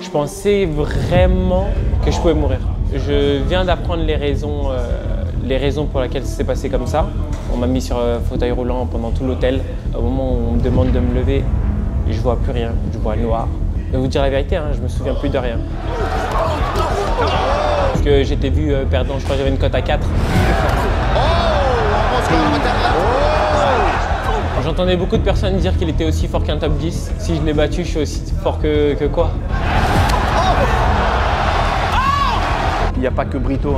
Je pensais vraiment que je pouvais mourir. Je viens d'apprendre les raisons pour lesquelles ça s'est passé comme ça. On m'a mis sur fauteuil roulant pendant tout l'hôtel. Au moment où on me demande de me lever, je vois plus rien, je vois noir. Je vais vous dire la vérité, je me souviens plus de rien. Parce que j'étais vu perdant, je crois que j'avais une cote à 4. J'entendais beaucoup de personnes dire qu'il était aussi fort qu'un top 10. Si je l'ai battu, je suis aussi fort que quoi? Il n'y a pas que Brito.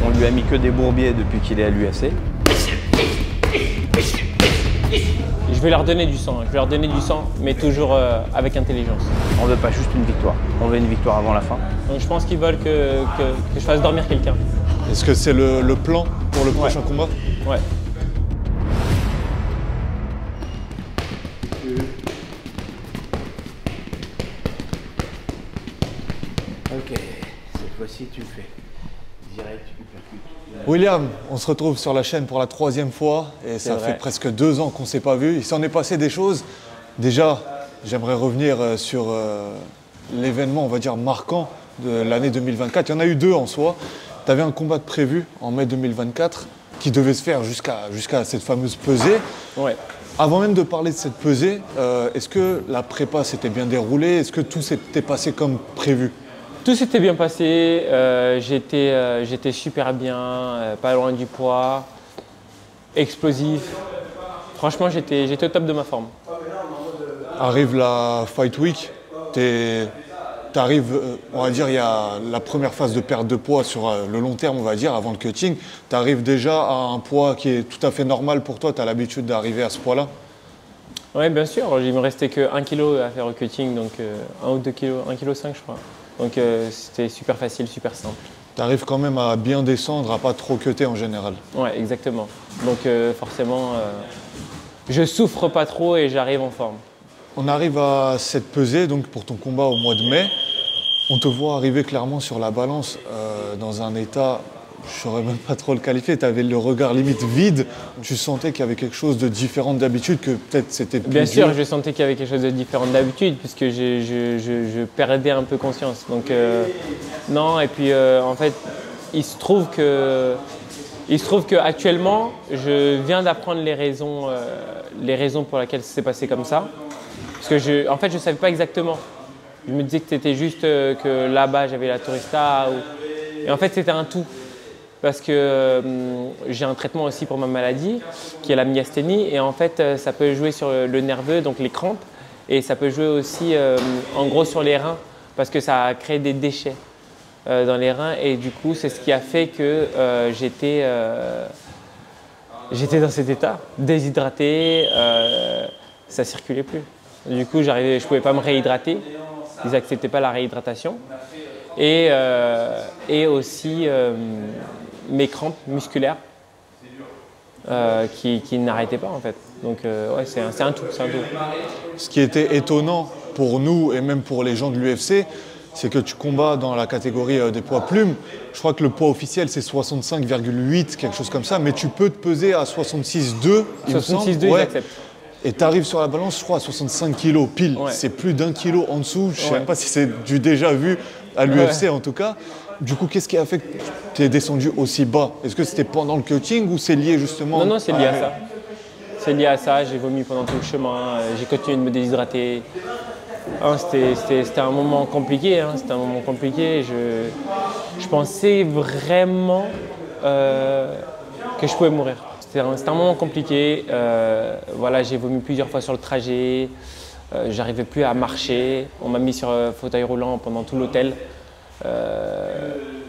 On lui a mis que des bourbiers depuis qu'il est à l'UFC. Je vais leur donner du sang, mais toujours avec intelligence. On ne veut pas juste une victoire, on veut une victoire avant la fin. Donc je pense qu'ils veulent que je fasse dormir quelqu'un. Est-ce que c'est le plan pour le prochain combat? Ouais. Ok, cette fois-ci tu le fais. Direct, tu percutes. William, on se retrouve sur la chaîne pour la 3e fois et ça fait presque 2 ans qu'on ne s'est pas vu. Il s'en est passé des choses. Déjà, j'aimerais revenir sur l'événement, on va dire, marquant de l'année 2024. Il y en a eu 2 en soi. Tu avais un combat de prévu en mai 2024 qui devait se faire jusqu'à cette fameuse pesée. Ouais. Avant même de parler de cette pesée, est-ce que la prépa s'était bien déroulée? Est-ce que tout s'était passé comme prévu? Tout s'était bien passé, j'étais super bien, pas loin du poids, explosif. Franchement, j'étais au top de ma forme. Arrive la Fight Week, t'arrives, on va dire, il y a la première phase de perte de poids sur le long terme, on va dire, avant le cutting. Tu arrives déjà à un poids qui est tout à fait normal pour toi, tu as l'habitude d'arriver à ce poids-là? Oui, bien sûr, il me restait que 1 kg à faire au cutting, donc 1 ou 2 kg, 1,5 kg je crois. Donc c'était super facile, super simple. Tu arrives quand même à bien descendre, à pas trop cutter en général. Ouais, exactement. Donc forcément, je souffre pas trop et j'arrive en forme. On arrive à cette pesée donc pour ton combat au mois de mai. On te voit arriver clairement sur la balance dans un état, je ne saurais même pas trop le qualifier, tu avais le regard limite vide. Tu sentais qu'il y avait quelque chose de différent d'habitude, que peut-être c'était plus Bien sûr, dur. je sentais qu'il y avait quelque chose de différent d'habitude puisque je perdais un peu conscience. Donc non, et puis en fait, il se trouve qu'actuellement, je viens d'apprendre les raisons pour lesquelles ça s'est passé comme ça. Parce que je ne savais pas exactement. Je me disais que c'était juste que là-bas, j'avais la tourista. Et en fait, c'était un tout. Parce que j'ai un traitement aussi pour ma maladie, qui est la myasthénie. Et en fait, ça peut jouer sur le nerveux, donc les crampes. Et ça peut jouer aussi, en gros, sur les reins, parce que ça crée des déchets dans les reins. Et du coup, c'est ce qui a fait que j'étais dans cet état, déshydraté, ça ne circulait plus. Du coup, je ne pouvais pas me réhydrater. Ils n'acceptaient pas la réhydratation. Et aussi mes crampes musculaires qui n'arrêtaient pas en fait. Donc ouais, c'est un tout, c'est un tout. Ce qui était étonnant pour nous et même pour les gens de l'UFC, c'est que tu combats dans la catégorie des poids plumes. Je crois que le poids officiel c'est 65,8, quelque chose comme ça, mais tu peux te peser à 66,2. 66,2, ils acceptent. Et tu arrives sur la balance, je crois, à 65 kg pile. Ouais. C'est plus d'1 kilo en dessous. Je ne sais même pas si c'est du déjà vu à l'UFC en tout cas. Du coup, qu'est-ce qui a fait que tu es descendu aussi bas? Est-ce que c'était pendant le cutting ou c'est lié justement? Non, c'est lié à ça. C'est lié à ça. J'ai vomi pendant tout le chemin. J'ai continué de me déshydrater. C'était un moment compliqué. C'était un moment compliqué. Je pensais vraiment que je pouvais mourir. C'était un moment compliqué. Voilà, j'ai vomi plusieurs fois sur le trajet. J'arrivais plus à marcher. On m'a mis sur fauteuil roulant pendant tout l'hôtel.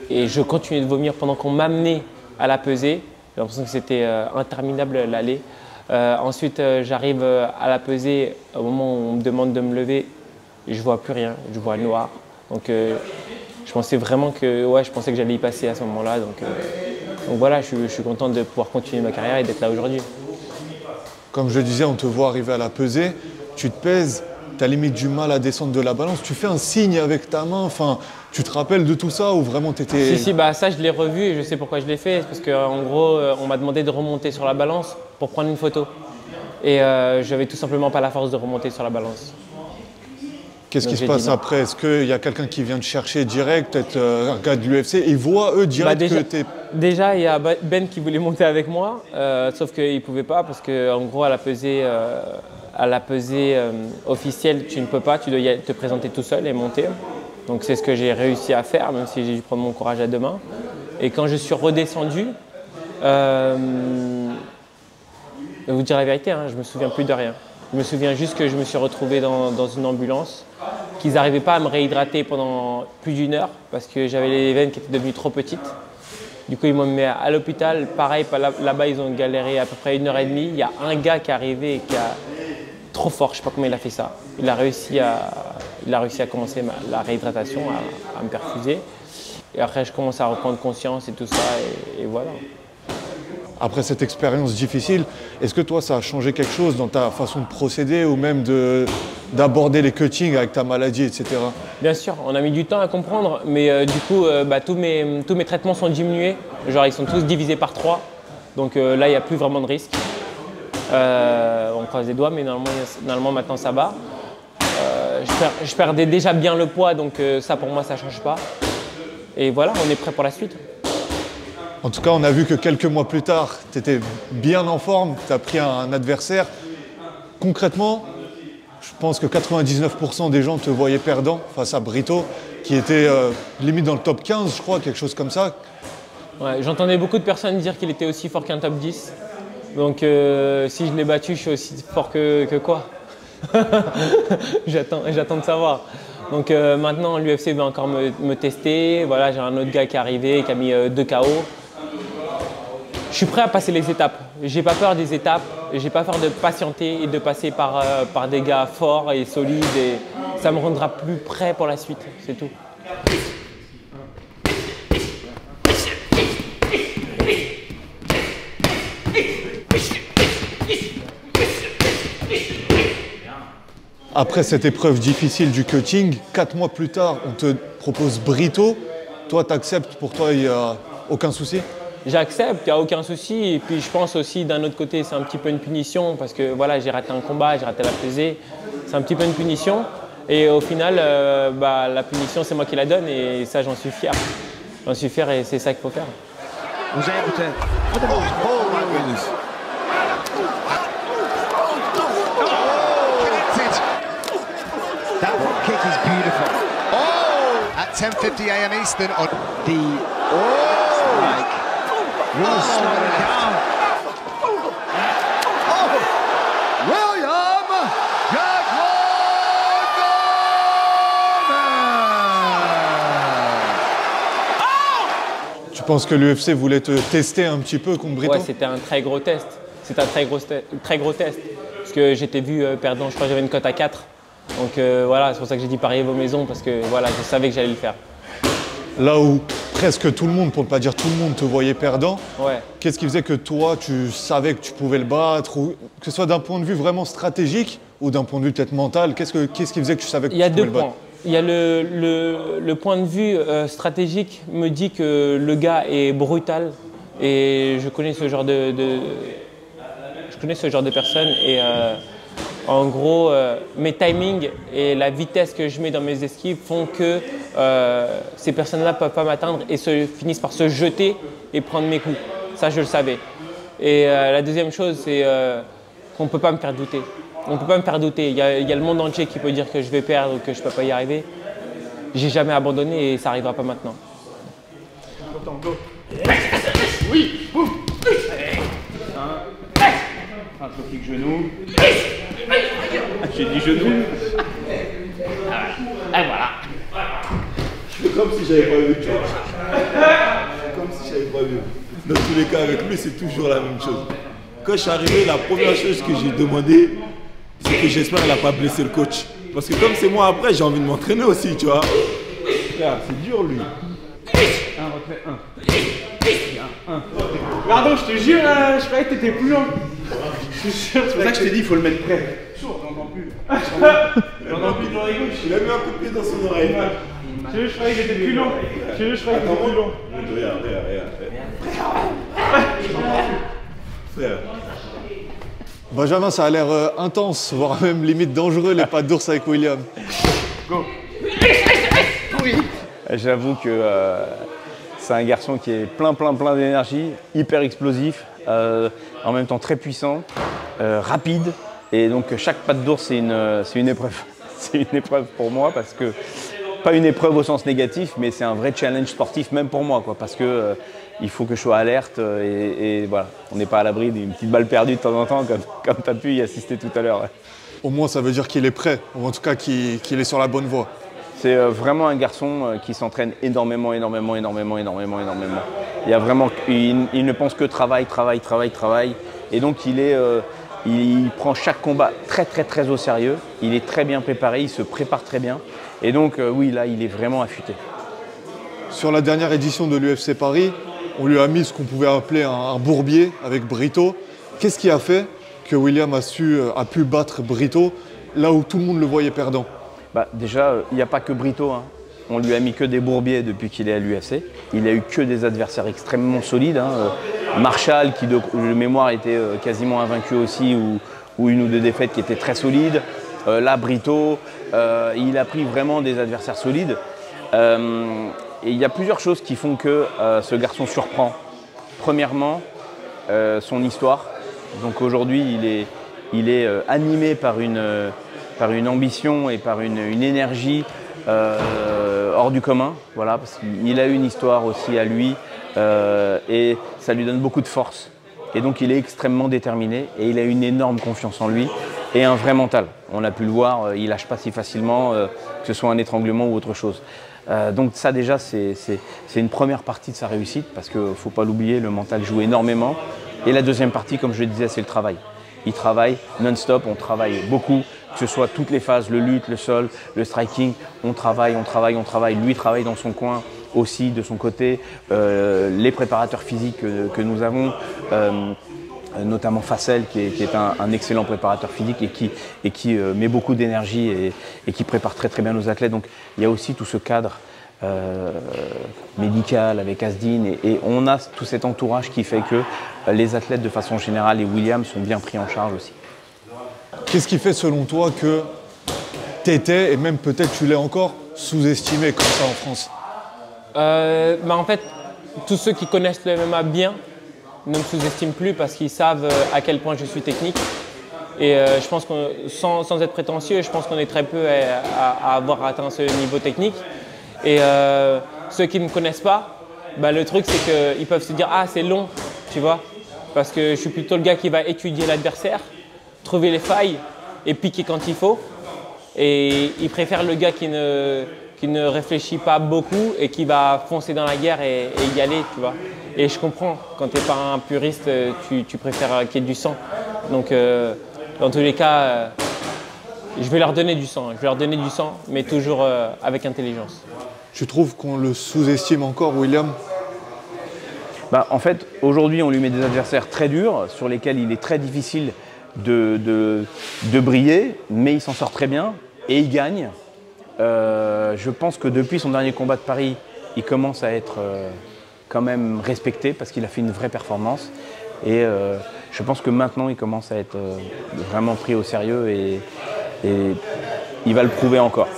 Et je continuais de vomir pendant qu'on m'amenait à la pesée. J'ai l'impression que c'était interminable l'aller. Ensuite, j'arrive à la pesée. Au moment où on me demande de me lever, je vois plus rien. Je vois noir. Donc, je pensais vraiment que, je pensais que j'allais y passer à ce moment-là. Donc voilà, je suis content de pouvoir continuer ma carrière et d'être là aujourd'hui. Comme je disais, on te voit arriver à la pesée, tu te pèses, tu as limite du mal à descendre de la balance, tu fais un signe avec ta main, enfin, tu te rappelles de tout ça ou vraiment tu étais… Si, ça je l'ai revu et je sais pourquoi je l'ai fait, parce qu'en gros, on m'a demandé de remonter sur la balance pour prendre une photo. Et j'avais tout simplement pas la force de remonter sur la balance. Qu'est-ce qui se passe après? Est-ce qu'il y a quelqu'un qui vient te chercher direct, peut-être un gars de l'UFC, ils voient eux direct que t'es... Déjà, il y a Ben qui voulait monter avec moi, sauf qu'il ne pouvait pas parce qu'en gros, à la pesée officielle, tu ne peux pas, tu dois te présenter tout seul et monter. Donc c'est ce que j'ai réussi à faire, même si j'ai dû prendre mon courage à deux mains. Et quand je suis redescendu, je vais vous dire la vérité, hein, je ne me souviens plus de rien. Je me souviens juste que je me suis retrouvé dans une ambulance, qu'ils n'arrivaient pas à me réhydrater pendant plus d'1 heure parce que j'avais les veines qui étaient devenues trop petites. Du coup, ils m'ont mis à l'hôpital. Pareil, là-bas, ils ont galéré à peu près 1h30. Il y a un gars qui est arrivé et qui a trop fort, je ne sais pas comment il a fait ça. Il a réussi à commencer la réhydratation, à me perfuser. Et après, je commence à reprendre conscience et tout ça, et voilà. Après cette expérience difficile, est-ce que toi, ça a changé quelque chose dans ta façon de procéder ou même d'aborder les cuttings avec ta maladie, etc. Bien sûr, on a mis du temps à comprendre, mais du coup, tous mes traitements sont diminués. Genre, ils sont tous divisés par 3. Donc là, il n'y a plus vraiment de risque. On croise les doigts, mais normalement maintenant, ça va. Je perdais déjà bien le poids, donc ça, pour moi, ça ne change pas. Et voilà, on est prêt pour la suite. En tout cas, on a vu que quelques mois plus tard, tu étais bien en forme, tu as pris un adversaire. Concrètement, je pense que 99% des gens te voyaient perdant face à Brito, qui était limite dans le top 15, je crois, quelque chose comme ça. Ouais, j'entendais beaucoup de personnes dire qu'il était aussi fort qu'un top 10. Donc si je l'ai battu, je suis aussi fort que quoi. J'attends de savoir. Donc maintenant, l'UFC veut encore me tester. Voilà, j'ai un autre gars qui est arrivé, qui a mis 2 KO. Je suis prêt à passer les étapes. J'ai pas peur des étapes. J'ai pas peur de patienter et de passer par des gars forts et solides. Et ça me rendra plus prêt pour la suite. C'est tout. Après cette épreuve difficile du cutting, 4 mois plus tard, on te propose Brito. Toi, tu acceptes, pour toi, il n'y a aucun souci? J'accepte, il n'y a aucun souci. Et puis je pense aussi, d'un autre côté, c'est un petit peu une punition parce que voilà, j'ai raté un combat, j'ai raté la pesée. C'est un petit peu une punition. Et au final, la punition, c'est moi qui la donne et ça, j'en suis fier. J'en suis fier et c'est ça qu'il faut faire. Was able to... That kick is beautiful. Oh! At 10:50 a.m. Eastern on the strike. Will slowing down. Oh! William Jaguar! Tu penses que l'UFC voulait te tester un petit peu contre Brito? Ouais, c'était un très gros test. C'était un très gros test. Parce que j'étais vu perdant, je crois que j'avais une cote à 4. Donc voilà, c'est pour ça que j'ai dit parier vos maisons, parce que voilà, je savais que j'allais le faire. Là où presque tout le monde, pour ne pas dire tout le monde, te voyait perdant, ouais. Qu'est-ce qui faisait que toi, tu savais que tu pouvais le battre, ou que ce soit d'un point de vue vraiment stratégique ou d'un point de vue peut-être mental, qu'est-ce qui faisait que tu savais que tu pouvais le battre? Il y a le point de vue stratégique me dit que le gars est brutal et je connais ce genre de personnes et en gros mes timings et la vitesse que je mets dans mes esquives font que ces personnes-là ne peuvent pas m'atteindre et finissent par se jeter et prendre mes coups. Ça, je le savais. Et la deuxième chose, c'est qu'on ne peut pas me faire douter. On ne peut pas me faire douter. Il y a le monde entier qui peut dire que je vais perdre ou que je ne peux pas y arriver. J'ai jamais abandonné et ça n'arrivera pas maintenant. Oui, boum. Un trop kick genou. J'ai dit genou. Et voilà. Je fais comme si j'avais pas vu, tu vois. Comme si j'avais pas vu. Dans tous les cas, avec lui, c'est toujours la même chose. Quand je suis arrivé, la première chose que j'ai demandé, c'est que j'espère qu'elle n'a pas blessé le coach. Parce que comme c'est moi après, j'ai envie de m'entraîner aussi, tu vois. Regarde, c'est dur, lui. Un retrait, un. Pardon, je te jure, je croyais que t'étais plus lent. C'est pour ça que je t'ai dit, il faut le mettre prêt. Chaud, j'entends plus. J'entends plus de l'oreille gauche. Il a mis un coup de pied dans son oreille. Je croyais que j'étais plus long. Je croyais que j'étais plus long. Regarde. Frère. Benjamin, ça a l'air intense, voire même limite dangereux, les pattes d'ours avec William. Go. J'avoue que c'est un garçon qui est plein d'énergie, hyper explosif, en même temps très puissant, rapide. Et donc chaque patte d'ours, c'est une épreuve. C'est une épreuve pour moi parce que, pas une épreuve au sens négatif, mais c'est un vrai challenge sportif même pour moi, quoi, parce que il faut que je sois alerte et voilà, on n'est pas à l'abri d'une petite balle perdue de temps en temps comme tu as pu y assister tout à l'heure. Au moins, ça veut dire qu'il est prêt, ou en tout cas qu'il est sur la bonne voie. C'est vraiment un garçon qui s'entraîne énormément. Il y a vraiment, il ne pense que travail. Et donc il prend chaque combat très au sérieux. Il est très bien préparé, il se prépare très bien. Et donc oui, là, il est vraiment affûté. Sur la dernière édition de l'UFC Paris, on lui a mis ce qu'on pouvait appeler un bourbier avec Brito. Qu'est-ce qui a fait que William a pu battre Brito là où tout le monde le voyait perdant? Déjà, il n'y a pas que Brito, hein. On lui a mis que des bourbiers depuis qu'il est à l'UFC. Il a eu que des adversaires extrêmement solides, hein. Marshall, qui de mémoire était quasiment invaincu aussi, ou une ou deux défaites qui étaient très solides. Là, Brito, il a pris vraiment des adversaires solides. Et il y a plusieurs choses qui font que ce garçon surprend. Premièrement, son histoire. Donc aujourd'hui, il est animé par une ambition et par une énergie hors du commun. Voilà, parce qu'il a une histoire aussi à lui et ça lui donne beaucoup de force. Et donc il est extrêmement déterminé et il a une énorme confiance en lui et un vrai mental. On a pu le voir, il lâche pas si facilement, que ce soit un étranglement ou autre chose. Donc ça déjà c'est une première partie de sa réussite parce qu'il ne faut pas l'oublier, le mental joue énormément. Et la deuxième partie, comme je le disais, c'est le travail. Il travaille non-stop, on travaille beaucoup, que ce soit toutes les phases, le lutte, le sol, le striking, on travaille. Lui travaille dans son coin aussi, de son côté. Les préparateurs physiques que nous avons, notamment Facel, qui est un excellent préparateur physique et qui met beaucoup d'énergie et qui prépare très bien nos athlètes. Donc il y a aussi tout ce cadre médical avec Asdin et on a tout cet entourage qui fait que les athlètes de façon générale et William sont bien pris en charge aussi. Qu'est-ce qui fait selon toi que tu étais, et même peut-être tu l'es encore, sous-estimé comme ça en France? En fait, tous ceux qui connaissent le MMA bien ne me sous-estiment plus parce qu'ils savent à quel point je suis technique. Et je pense que sans être prétentieux, je pense qu'on est très peu à avoir atteint ce niveau technique. Et ceux qui ne me connaissent pas, le truc c'est qu'ils peuvent se dire « Ah, c'est long », tu vois. Parce que je suis plutôt le gars qui va étudier l'adversaire, trouver les failles et piquer quand il faut. Et ils préfèrent le gars qui ne réfléchit pas beaucoup et qui va foncer dans la guerre et y aller, tu vois. Et je comprends, quand tu n'es pas un puriste, tu préfères qu'il y ait du sang. Donc dans tous les cas, je vais leur donner du sang. Mais toujours avec intelligence. Tu trouves qu'on le sous-estime encore, William? En fait, aujourd'hui, on lui met des adversaires très durs, sur lesquels il est très difficile de briller, mais il s'en sort très bien et il gagne. Je pense que depuis son dernier combat de Paris, il commence à être quand même respecté parce qu'il a fait une vraie performance. Et je pense que maintenant, il commence à être vraiment pris au sérieux et il va le prouver encore.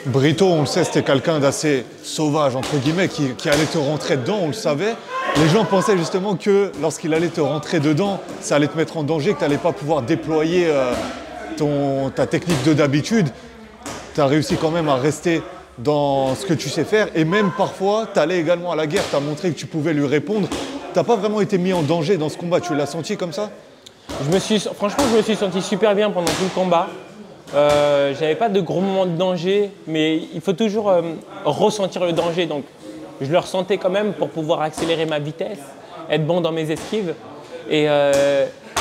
Brito, on le sait, c'était quelqu'un d'assez sauvage, entre guillemets, qui allait te rentrer dedans, on le savait. Les gens pensaient justement que lorsqu'il allait te rentrer dedans, ça allait te mettre en danger, que tu n'allais pas pouvoir déployer ta technique de d'habitude. Tu as réussi quand même à rester dans ce que tu sais faire et même parfois, tu allais également à la guerre, tu as montré que tu pouvais lui répondre. Tu n'as pas vraiment été mis en danger dans ce combat, tu l'as senti comme ça? Franchement, je me suis senti super bien pendant tout le combat. J'avais pas de gros moments de danger, mais il faut toujours ressentir le danger. Donc, je le ressentais quand même pour pouvoir accélérer ma vitesse, être bon dans mes esquives. Et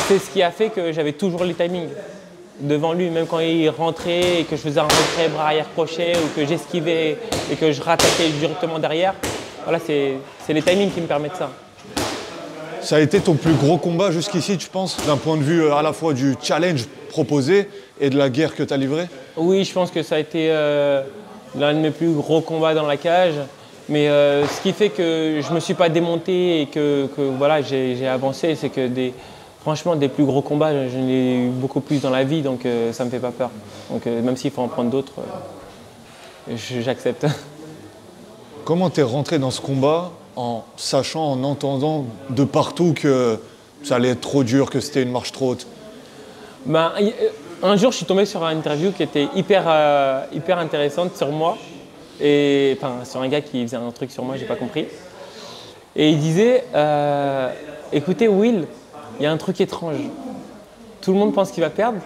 c'est ce qui a fait que j'avais toujours les timings devant lui, même quand il rentrait et que je faisais un retrait bras arrière crochet ou que j'esquivais et que je rattaquais directement derrière. Voilà, c'est les timings qui me permettent ça. Ça a été ton plus gros combat jusqu'ici, tu penses, d'un point de vue à la fois du challenge proposé et de la guerre que tu as livrée? Oui, je pense que ça a été l'un de mes plus gros combats dans la cage. Mais ce qui fait que je ne me suis pas démonté et que voilà, j'ai avancé, c'est que Franchement, des plus gros combats, je l'ai eu beaucoup plus dans la vie, donc ça me fait pas peur. Donc même s'il faut en prendre d'autres, j'accepte. Comment t'es rentré dans ce combat en sachant, en entendant de partout que ça allait être trop dur, que c'était une marche trop haute? Ben, un jour, je suis tombé sur une interview qui était hyper intéressante sur moi. Et, enfin, sur un gars qui faisait un truc sur moi, j'ai pas compris. Et il disait, écoutez Will, il y a un truc étrange. Tout le monde pense qu'il va perdre,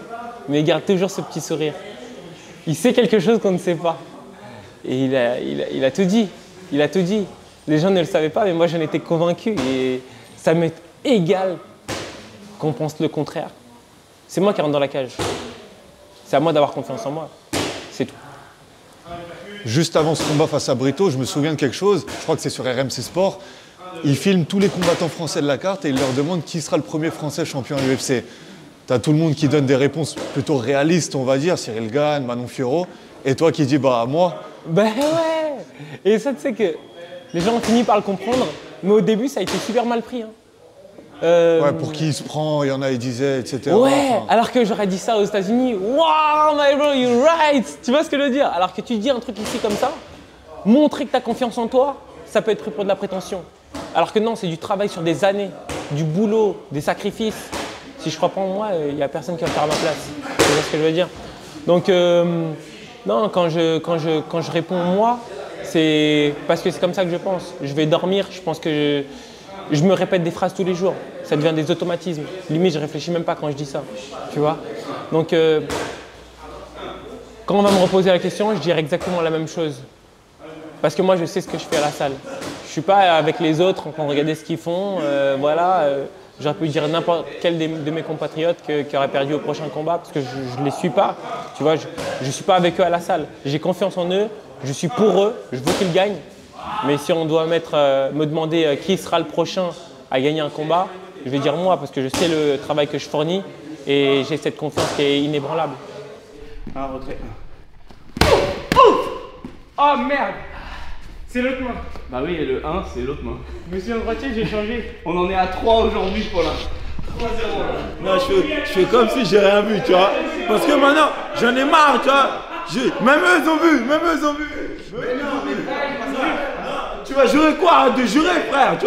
mais il garde toujours ce petit sourire. Il sait quelque chose qu'on ne sait pas. Et il a tout dit. Il a tout dit. Les gens ne le savaient pas, mais moi j'en étais convaincu. Et ça m'est égal qu'on pense le contraire. C'est moi qui rentre dans la cage. C'est à moi d'avoir confiance en moi. C'est tout. Juste avant ce combat face à Brito, je me souviens de quelque chose. Je crois que c'est sur RMC Sport. Ils filment tous les combattants français de la carte et ils leur demandent qui sera le premier français champion à l'UFC. T'as tout le monde qui donne des réponses plutôt réalistes, on va dire. Cyril Gane, Manon Fiorot. Et toi qui dis, bah moi. Ben ouais. Et ça, tu sais que les gens ont fini par le comprendre. Mais au début, ça a été super mal pris. Hein. Ouais, pour qui il se prend, il y en a, ils disaient, etc. Ouais, enfin... alors que j'aurais dit ça aux États-Unis. Wow, my bro, you're right. Tu vois ce que je veux dire? Alors que tu dis un truc ici comme ça, montrer que tu as confiance en toi, ça peut être pris pour de la prétention. Alors que non, c'est du travail sur des années, du boulot, des sacrifices. Si je crois pas en moi, il n'y a personne qui va faire à ma place. Tu vois ce que je veux dire? Donc, non, quand je réponds moi, c'est parce que c'est comme ça que je pense. Je vais dormir, je pense que je me répète des phrases tous les jours. Ça devient des automatismes. Limite, je réfléchis même pas quand je dis ça. Tu vois? Donc, quand on va me reposer la question, je dirai exactement la même chose. Parce que moi, je sais ce que je fais à la salle. Je suis pas avec les autres en train de regarder ce qu'ils font. Voilà. J'aurais pu dire n'importe quel de mes compatriotes qui aurait perdu au prochain combat parce que je ne les suis pas. Tu vois, je ne suis pas avec eux à la salle. J'ai confiance en eux. Je suis pour eux. Je veux qu'ils gagnent. Mais si on doit me demander qui sera le prochain à gagner un combat, je vais dire moi parce que je sais le travail que je fournis et j'ai cette confiance qui est inébranlable. Un retrait. Oh merde! C'est l'autre main. Bah oui, et le 1, c'est l'autre main. Monsieur le droitier, j'ai changé. On en est à 3 aujourd'hui, Paulin. 3-0. Non, je fais comme si j'ai rien vu, tu vois. Parce que maintenant, j'en ai marre, tu vois. Même eux, ils ont vu. Mais non, tu vas jurer quoi? Arrête de jurer, frère.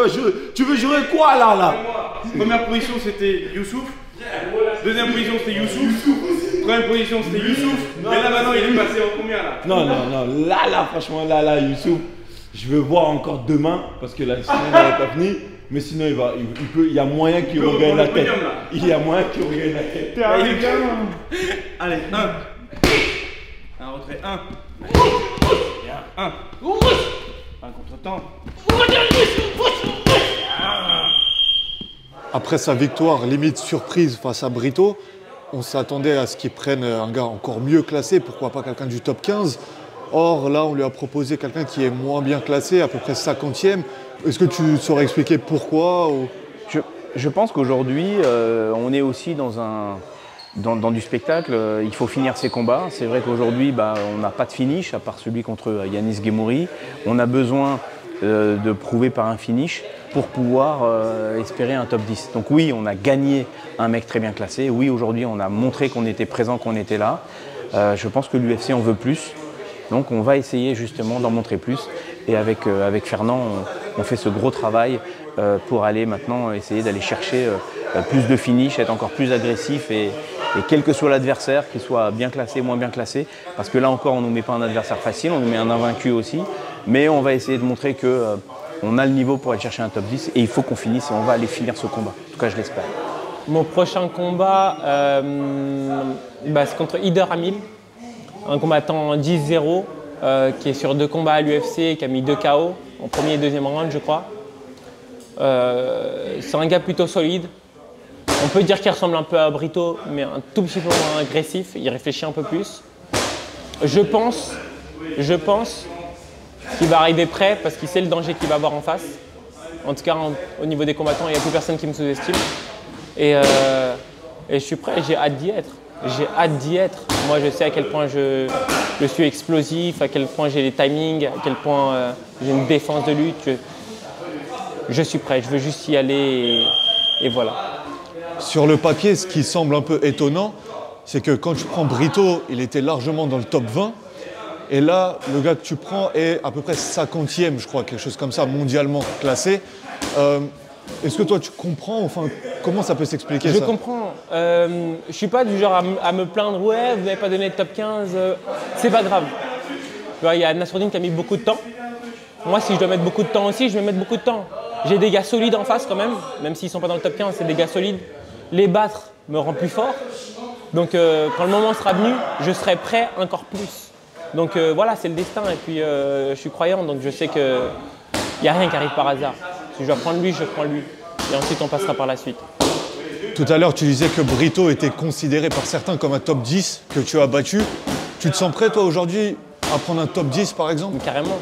Tu veux jurer quoi, là? Première position, c'était Youssouf. Deuxième position, c'était Youssouf. Troisième position, c'était Youssouf. Mais là, maintenant, il est passé en combien, là? Non. Là, franchement, là, Youssouf, je veux voir encore demain. Parce que là, sinon, il n'aurait pas fini. Mais sinon, il y a moyen qu'il regagne la tête. Il y a moyen qu'il regagne la tête. Allez, 1. Un retrait, 1. Et un 1. Un contre-temps. Après sa victoire, limite surprise face à Brito, on s'attendait à ce qu'il prenne un gars encore mieux classé, pourquoi pas quelqu'un du top 15. Or, là, on lui a proposé quelqu'un qui est moins bien classé, à peu près 50e. Est-ce que tu saurais expliquer pourquoi ou... Je pense qu'aujourd'hui, on est aussi dans du spectacle. Il faut finir ses combats. C'est vrai qu'aujourd'hui, on n'a pas de finish, à part celui contre Yanis Guémouri. On a besoin de prouver par un finish pour pouvoir espérer un top 10. Donc oui, on a gagné un mec très bien classé. Oui, aujourd'hui, on a montré qu'on était présent, qu'on était là. Je pense que l'UFC en veut plus. Donc on va essayer justement d'en montrer plus. Et avec Fernand, on fait ce gros travail pour aller maintenant essayer d'aller chercher plus de finish, être encore plus agressif et quel que soit l'adversaire, qu'il soit bien classé, moins bien classé, parce que là encore on ne nous met pas un adversaire facile, on nous met un invaincu aussi, mais on va essayer de montrer qu'on a le niveau pour aller chercher un top 10 et il faut qu'on finisse et on va aller finir ce combat. En tout cas, je l'espère. Mon prochain combat, c'est contre Ider Hamil, un combattant 10-0 qui est sur 2 combats à l'UFC, qui a mis 2 KO en premier et deuxième round, je crois. C'est un gars plutôt solide. On peut dire qu'il ressemble un peu à Brito, mais un tout petit peu moins agressif. Il réfléchit un peu plus. Je pense qu'il va arriver prêt parce qu'il sait le danger qu'il va avoir en face. En tout cas, au niveau des combattants, il n'y a plus personne qui me sous-estime. Et je suis prêt, j'ai hâte d'y être. J'ai hâte d'y être. Moi, je sais à quel point je suis explosif, à quel point j'ai les timings, à quel point j'ai une défense de lutte. Je suis prêt, je veux juste y aller et voilà. Sur le papier, ce qui semble un peu étonnant, c'est que quand tu prends Brito, il était largement dans le top 20. Et là, le gars que tu prends est à peu près 50e, je crois, quelque chose comme ça, mondialement classé. Est-ce que toi, tu comprends, enfin, comment ça peut s'expliquer ça? Je comprends. Je suis pas du genre à me plaindre, ouais, vous n'avez pas donné le top 15, c'est pas grave. Il y a Nassourdine qui a mis beaucoup de temps. Moi, si je dois mettre beaucoup de temps aussi, je vais mettre beaucoup de temps. J'ai des gars solides en face quand même s'ils ne sont pas dans le top 15, c'est des gars solides. Les battre me rend plus fort. Donc, quand le moment sera venu, je serai prêt encore plus. Donc voilà, c'est le destin. Et puis, je suis croyant, donc je sais qu'il n'y a rien qui arrive par hasard. Si je dois prendre lui, je prends lui. Et ensuite, on passera par la suite. Tout à l'heure, tu disais que Brito était considéré par certains comme un top 10 que tu as battu. Tu te sens prêt, toi, aujourd'hui, à prendre un top 10, par exemple? Carrément.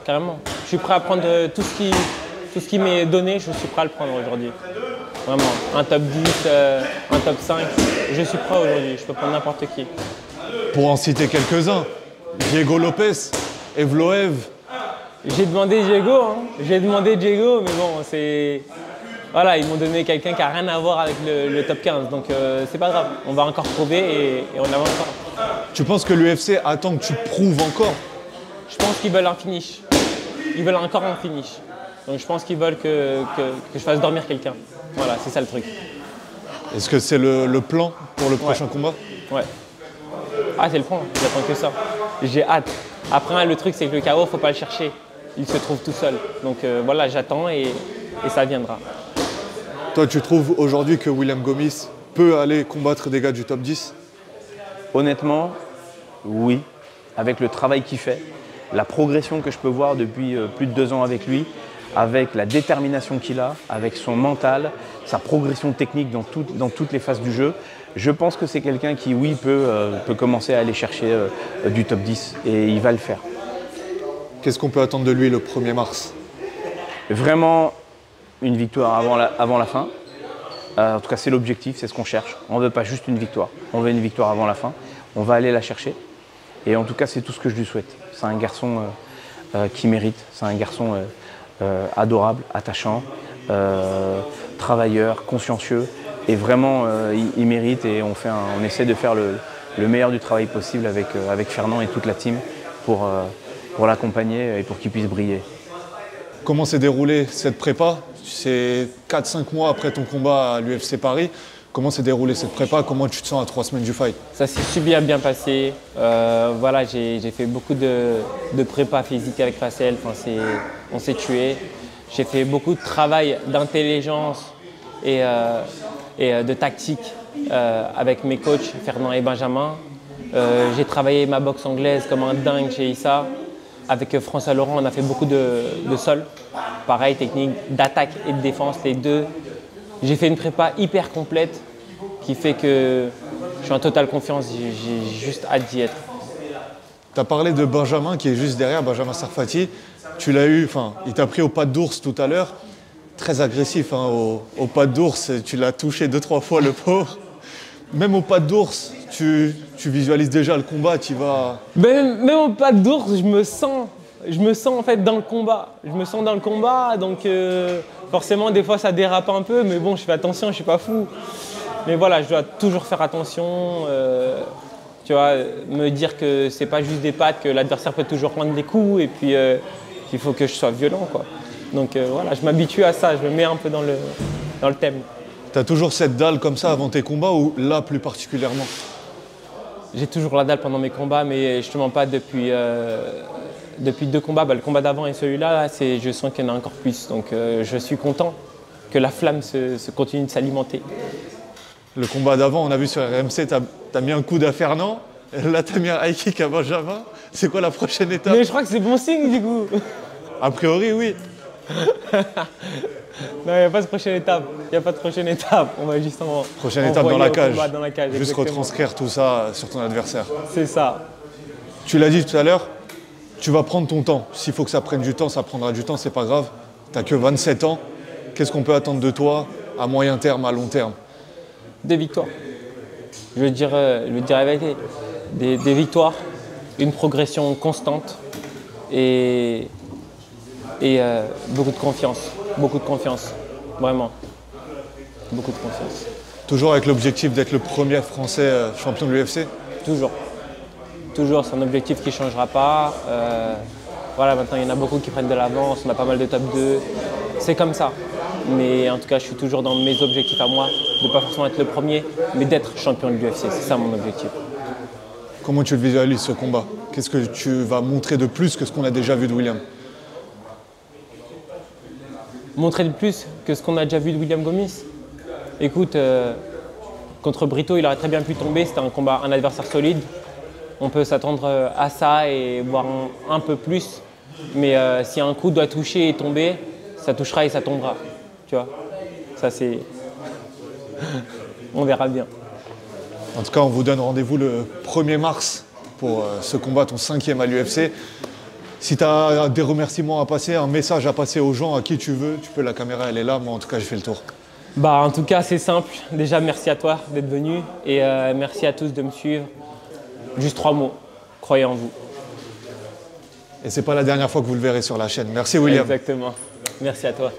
Carrément. Je suis prêt à prendre tout ce qui m'est donné, je suis prêt à le prendre aujourd'hui. Vraiment. Un top 10, un top 5. Je suis prêt aujourd'hui. Je peux prendre n'importe qui. Pour en citer quelques-uns, Diego Lopez, Evloev. J'ai demandé Diego, mais bon, c'est... Voilà, ils m'ont donné quelqu'un qui n'a rien à voir avec le top 15, donc c'est pas grave. On va encore prouver et on avance encore. Tu penses que l'UFC attend que tu prouves encore? Je pense qu'ils veulent un finish. Ils veulent encore un finish. Donc je pense qu'ils veulent que je fasse dormir quelqu'un. Voilà, c'est ça le truc. Est-ce que c'est le plan pour le prochain combat? Ouais. Ah, c'est le plan, j'attends que ça. J'ai hâte. Après, le truc, c'est que le KO, faut pas le chercher. Il se trouve tout seul. Donc voilà, j'attends et ça viendra. Toi, tu trouves aujourd'hui que William Gomis peut aller combattre des gars du top 10? Honnêtement, oui. Avec le travail qu'il fait, la progression que je peux voir depuis plus de 2 ans avec lui, avec la détermination qu'il a, avec son mental, sa progression technique dans toutes les phases du jeu, je pense que c'est quelqu'un qui, oui, peut commencer à aller chercher du top 10 et il va le faire. Qu'est-ce qu'on peut attendre de lui le 1er mars? Vraiment une victoire avant la fin. En tout cas, c'est l'objectif, c'est ce qu'on cherche. On ne veut pas juste une victoire, on veut une victoire avant la fin. On va aller la chercher. Et en tout cas, c'est tout ce que je lui souhaite. C'est un garçon qui mérite, c'est un garçon adorable, attachant, travailleur, consciencieux. Et vraiment, il mérite et on essaie de faire le meilleur du travail possible avec Fernand et toute la team pour l'accompagner et pour qu'il puisse briller. Comment s'est déroulée cette prépa? C'est 4-5 mois après ton combat à l'UFC Paris. Comment s'est déroulée cette prépa? Comment tu te sens à 3 semaines du fight? Ça s'est super bien passé. Voilà, j'ai fait beaucoup de prépa physique avec Facel. Enfin, on s'est tué. J'ai fait beaucoup de travail d'intelligence et de tactique avec mes coachs, Fernand et Benjamin. J'ai travaillé ma boxe anglaise comme un dingue chez Issa. Avec François Laurent, on a fait beaucoup de sol. Pareil, technique d'attaque et de défense, les deux. J'ai fait une prépa hyper complète qui fait que je suis en totale confiance. J'ai juste hâte d'y être. Tu as parlé de Benjamin qui est juste derrière, Benjamin Sarfati. Tu l'as eu, il t'a pris au pas d'ours tout à l'heure. Très agressif au pas d'ours. Tu l'as touché 2-3 fois, le pauvre. Même au pas d'ours, tu visualises déjà le combat, tu vas... Même au pas d'ours, je me sens en fait dans le combat. Je me sens dans le combat, donc forcément des fois ça dérape un peu, mais bon, je fais attention, je suis pas fou. Mais voilà, je dois toujours faire attention, tu vois, me dire que c'est pas juste des pattes, que l'adversaire peut toujours prendre des coups, et puis il faut que je sois violent, quoi. Donc voilà, je m'habitue à ça, je me mets un peu dans le thème. T'as toujours cette dalle comme ça avant tes combats ou là plus particulièrement? J'ai toujours la dalle pendant mes combats, mais justement pas depuis 2 combats. Le combat d'avant et celui-là, je sens qu'il y en a encore plus. Donc je suis content que la flamme se continue de s'alimenter. Le combat d'avant, on a vu sur RMC, t'as mis un coude à Fernand. Là, t'as mis un high kick à Benjamin. C'est quoi la prochaine étape? Mais je crois que c'est bon signe du coup. A priori, oui. Non, il n'y a pas de prochaine étape. Il n'y a pas de prochaine étape. On va juste prochaine étape dans la cage. Juste exactement. Retranscrire tout ça sur ton adversaire. C'est ça. Tu l'as dit tout à l'heure, tu vas prendre ton temps. S'il faut que ça prenne du temps, ça prendra du temps, c'est pas grave. T'as que 27 ans. Qu'est-ce qu'on peut attendre de toi à moyen terme, à long terme? Des victoires. Je veux dire la vérité. Des victoires, une progression constante et beaucoup de confiance. Beaucoup de confiance. Vraiment. Beaucoup de confiance. Toujours avec l'objectif d'être le premier Français champion de l'UFC? Toujours. Toujours, c'est un objectif qui ne changera pas. Voilà, maintenant il y en a beaucoup qui prennent de l'avance, on a pas mal de top 2. C'est comme ça. Mais en tout cas, je suis toujours dans mes objectifs à moi, de ne pas forcément être le premier, mais d'être champion de l'UFC. C'est ça mon objectif. Comment tu le visualises ce combat? Qu'est-ce que tu vas montrer de plus que ce qu'on a déjà vu de William? Montrer de plus que ce qu'on a déjà vu de William Gomis? Écoute, contre Brito, il aurait très bien pu tomber. C'était un adversaire solide. On peut s'attendre à ça et voir un peu plus. Mais si un coup doit toucher et tomber, ça touchera et ça tombera. Tu vois? Ça, c'est... On verra bien. En tout cas, on vous donne rendez-vous le 1er mars pour ce combat, ton 5e à l'UFC. Si tu as des remerciements à passer, un message à passer aux gens à qui tu veux, tu peux, la caméra elle est là, moi en tout cas je fais le tour. Bah, en tout cas c'est simple, déjà merci à toi d'être venu et merci à tous de me suivre. Juste 3 mots, croyez en vous. Et c'est pas la dernière fois que vous le verrez sur la chaîne. Merci William. Exactement, merci à toi.